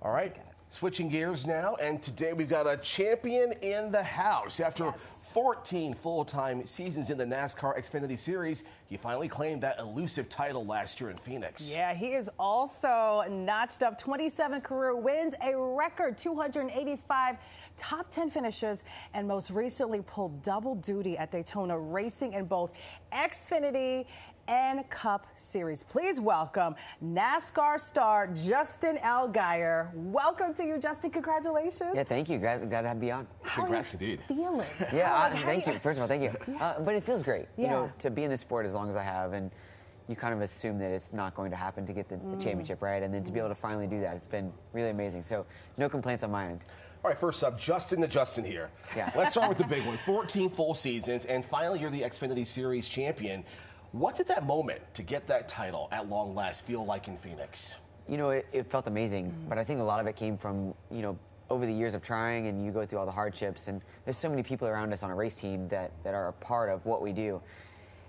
All right, switching gears now, and today we've got a champion in the house. After 14 full-time seasons in the NASCAR Xfinity Series, he finally claimed that elusive title last year in Phoenix. Yeah, he is also notched up 27 career wins, a record 285 top 10 finishes, and most recently pulled double duty at Daytona, racing in both Xfinity and Cup Series. Please welcome NASCAR star Justin Allgaier. Welcome to you, Justin. Congratulations. Yeah, thank you. Glad to be on. Congrats, indeed. Feeling? Yeah, thank you. First of all, thank you. Yeah. But it feels great, Yeah. you know, to be in the sport as long as I have, and you kind of assume that it's not going to happen to get the championship, right? And then to be able to finally do that, it's been really amazing. So no complaints on my end. All right, first up, Justin the Justin here. Yeah. Let's start with the big one. 14 full seasons, and finally you're the Xfinity Series champion. What did that moment to get that title at long last feel like in Phoenix? You know, it felt amazing, but I think a lot of it came from, you know, over the years of trying, and you go through all the hardships, and there's so many people around us on a race team that are a part of what we do.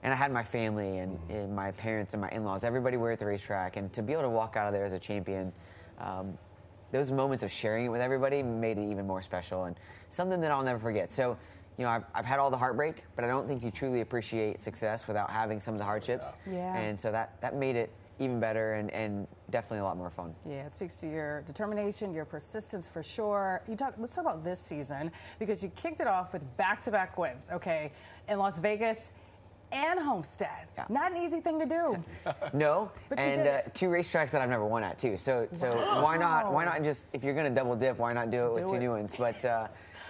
And I had my family and my parents and my in-laws, everybody were at the racetrack, and to be able to walk out of there as a champion, those moments of sharing it with everybody made it even more special, and something that I'll never forget. So, you know, I've had all the heartbreak, but I don't think you truly appreciate success without having some of the hardships. Yeah. And so that made it even better, and definitely a lot more fun. Yeah, it speaks to your determination, your persistence for sure. Let's talk about this season, because you kicked it off with back-to-back wins, okay, in Las Vegas and Homestead. Yeah. Not an easy thing to do. No, But you and did it. 2 racetracks that I've never won at too. So why not just, if you're going to double dip, why not do it with 2 new ones? But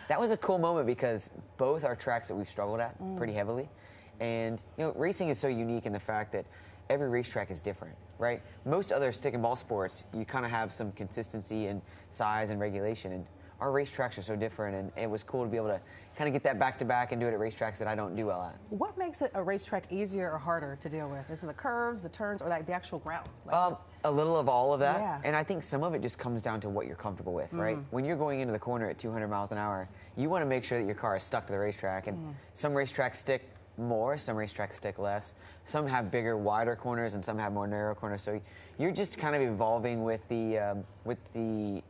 that was a cool moment because both are tracks that we've struggled at pretty heavily, and you know, racing is so unique in the fact that every racetrack is different, right? Most other stick and ball sports, you kind of have some consistency in size and regulation, and our racetracks are so different, and it was cool to be able to kind of get that back-to-back and do it at racetracks that I don't do well at. What makes it a racetrack easier or harder to deal with? Is it the curves, the turns, or like the actual ground? A little of all of that, Yeah. and I think some of it just comes down to what you're comfortable with, right? When you're going into the corner at 200 miles an hour, you want to make sure that your car is stuck to the racetrack, and some racetracks stick more, some racetracks stick less. Some have bigger, wider corners, and some have more narrow corners. So you're just kind of evolving with the way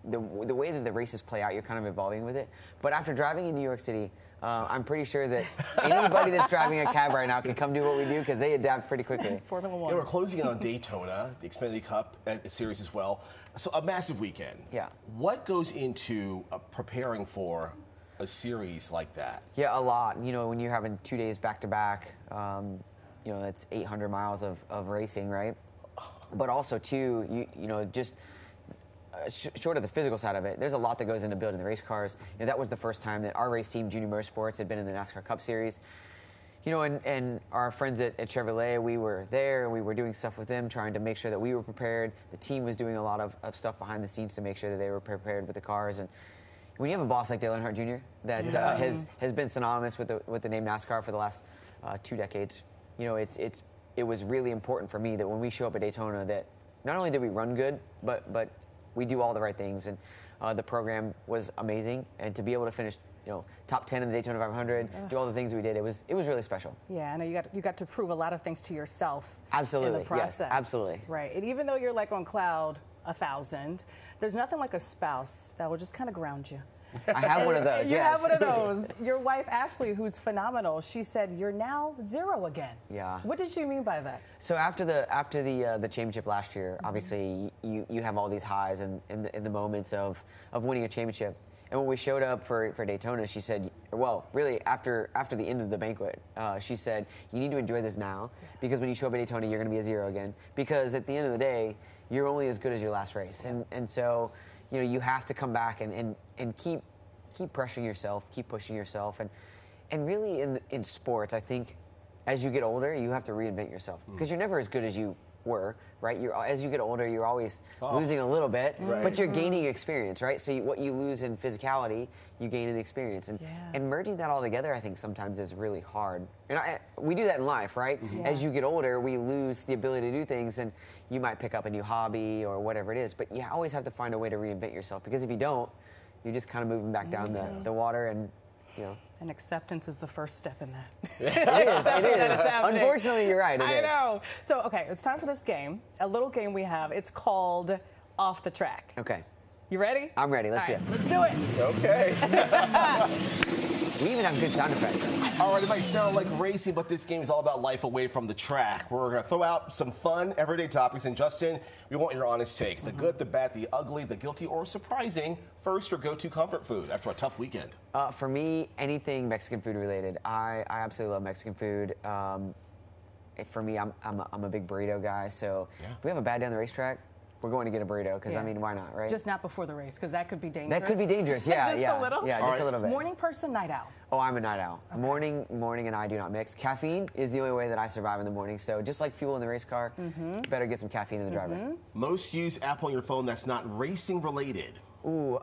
that the races play out. You're kind of evolving with it. But after driving in New York City, I'm pretty sure that anybody that's driving a cab right now can come do what we do, because they adapt pretty quickly. Formula One. You know, we're closing in on Daytona, the Xfinity Cup Series as well. So a massive weekend. Yeah. What goes into preparing for a series like that? Yeah, a lot. You know, when you're having 2 days back to back, you know, that's 800 miles of racing, right? But also, too, you know, just short of the physical side of it, there's a lot that goes into building the race cars. You know, that was the first time that our race team, Junior Motorsports, had been in the NASCAR Cup Series. You know, and our friends at Chevrolet, we were there, we were doing stuff with them, trying to make sure that we were prepared. The team was doing a lot of stuff behind the scenes to make sure that they were prepared with the cars. And when you have a boss like Dale Earnhardt Jr. that has been synonymous with the name NASCAR for the last 2 decades, you know, it was really important for me that when we show up at Daytona, that not only did we run good, but we do all the right things, and the program was amazing, and to be able to finish, you know, top 10 in the Daytona 500, do all the things we did, it was really special. Yeah, I know you got to prove a lot of things to yourself. Absolutely, in the process. yes, absolutely. Right, and even though you're like on cloud 1,000, there's nothing like a spouse that will just kind of ground you. I have one of those. You yes. have one of those. Your wife Ashley, who's phenomenal, she said you're now 0 again. Yeah. What did she mean by that? So after the championship last year, obviously you have all these highs and in the moments of winning a championship. And when we showed up for Daytona, she said, well, really after the end of the banquet, she said, you need to enjoy this now, because when you show up at Daytona, you're going to be a 0 again. Because at the end of the day, you're only as good as your last race. And so, you know, you have to come back and keep pressuring yourself, keep pushing yourself. And really in sports, I think as you get older, you have to reinvent yourself, because you're never as good as you were, right? As you get older, you're always losing a little bit, but you're gaining experience, right? So what you lose in physicality, you gain in experience. And merging that all together, I think sometimes is really hard. And we do that in life, right? As you get older, we lose the ability to do things, and you might pick up a new hobby or whatever it is, but you always have to find a way to reinvent yourself, because if you don't, you're just kind of moving back down the water, and you know. And acceptance is the first step in that. It is. Unfortunately, you're right. I know. So, okay, it's time for this game. A little game we have. It's called Off the Track. Okay. You ready? I'm ready. Let's do it. Let's do it. Okay. We even have good sound effects. All right, it might sound like racing, but this game is all about life away from the track. We're going to throw out some fun, everyday topics. And Justin, we want your honest take. The good, the bad, the ugly, the guilty, or surprising. First, your go-to comfort food after a tough weekend. For me, anything Mexican food related. I absolutely love Mexican food. For me, I'm a big burrito guy. So if we have a bad day on the racetrack, we're going to get a burrito because, I mean, why not, right? Just not before the race, because that could be dangerous. That could be dangerous, yeah. Just a little? Yeah, just a little bit. Morning person, night owl? Oh, I'm a night owl. Okay. Morning and I do not mix. Caffeine is the only way that I survive in the morning. So just like fuel in the race car, better get some caffeine in the driver. Most used app on your phone that's not racing related. Ooh,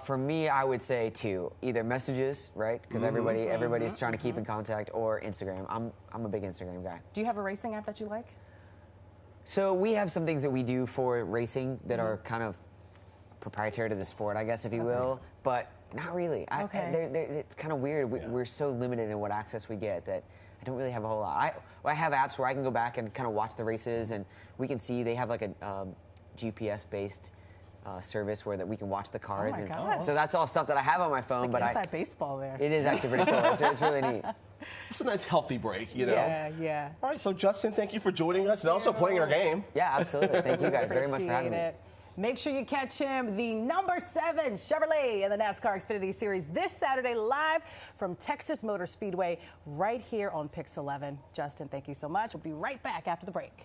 for me, I would say two. Either messages, right? Because everybody's trying to keep in contact, or Instagram. I'm a big Instagram guy. Do you have a racing app that you like? So we have some things that we do for racing that are kind of proprietary to the sport, I guess, if you will, but not really. It's kind of weird. We're so limited in what access we get that I don't really have a whole lot. I have apps where I can go back and kind of watch the races, and we can see they have like a GPS-based service where that we can watch the cars. Oh my gosh. So that's all stuff that I have on my phone. Like but inside baseball there. It is actually pretty cool. So it's really neat. It's a nice healthy break, you know? Yeah. All right, so Justin, thank you for joining us and also playing our game. Yeah, absolutely. Thank you guys very much for having me. Make sure you catch him, the number 7 Chevrolet in the NASCAR Xfinity Series this Saturday, live from Texas Motor Speedway right here on Pix 11. Justin, thank you so much. We'll be right back after the break.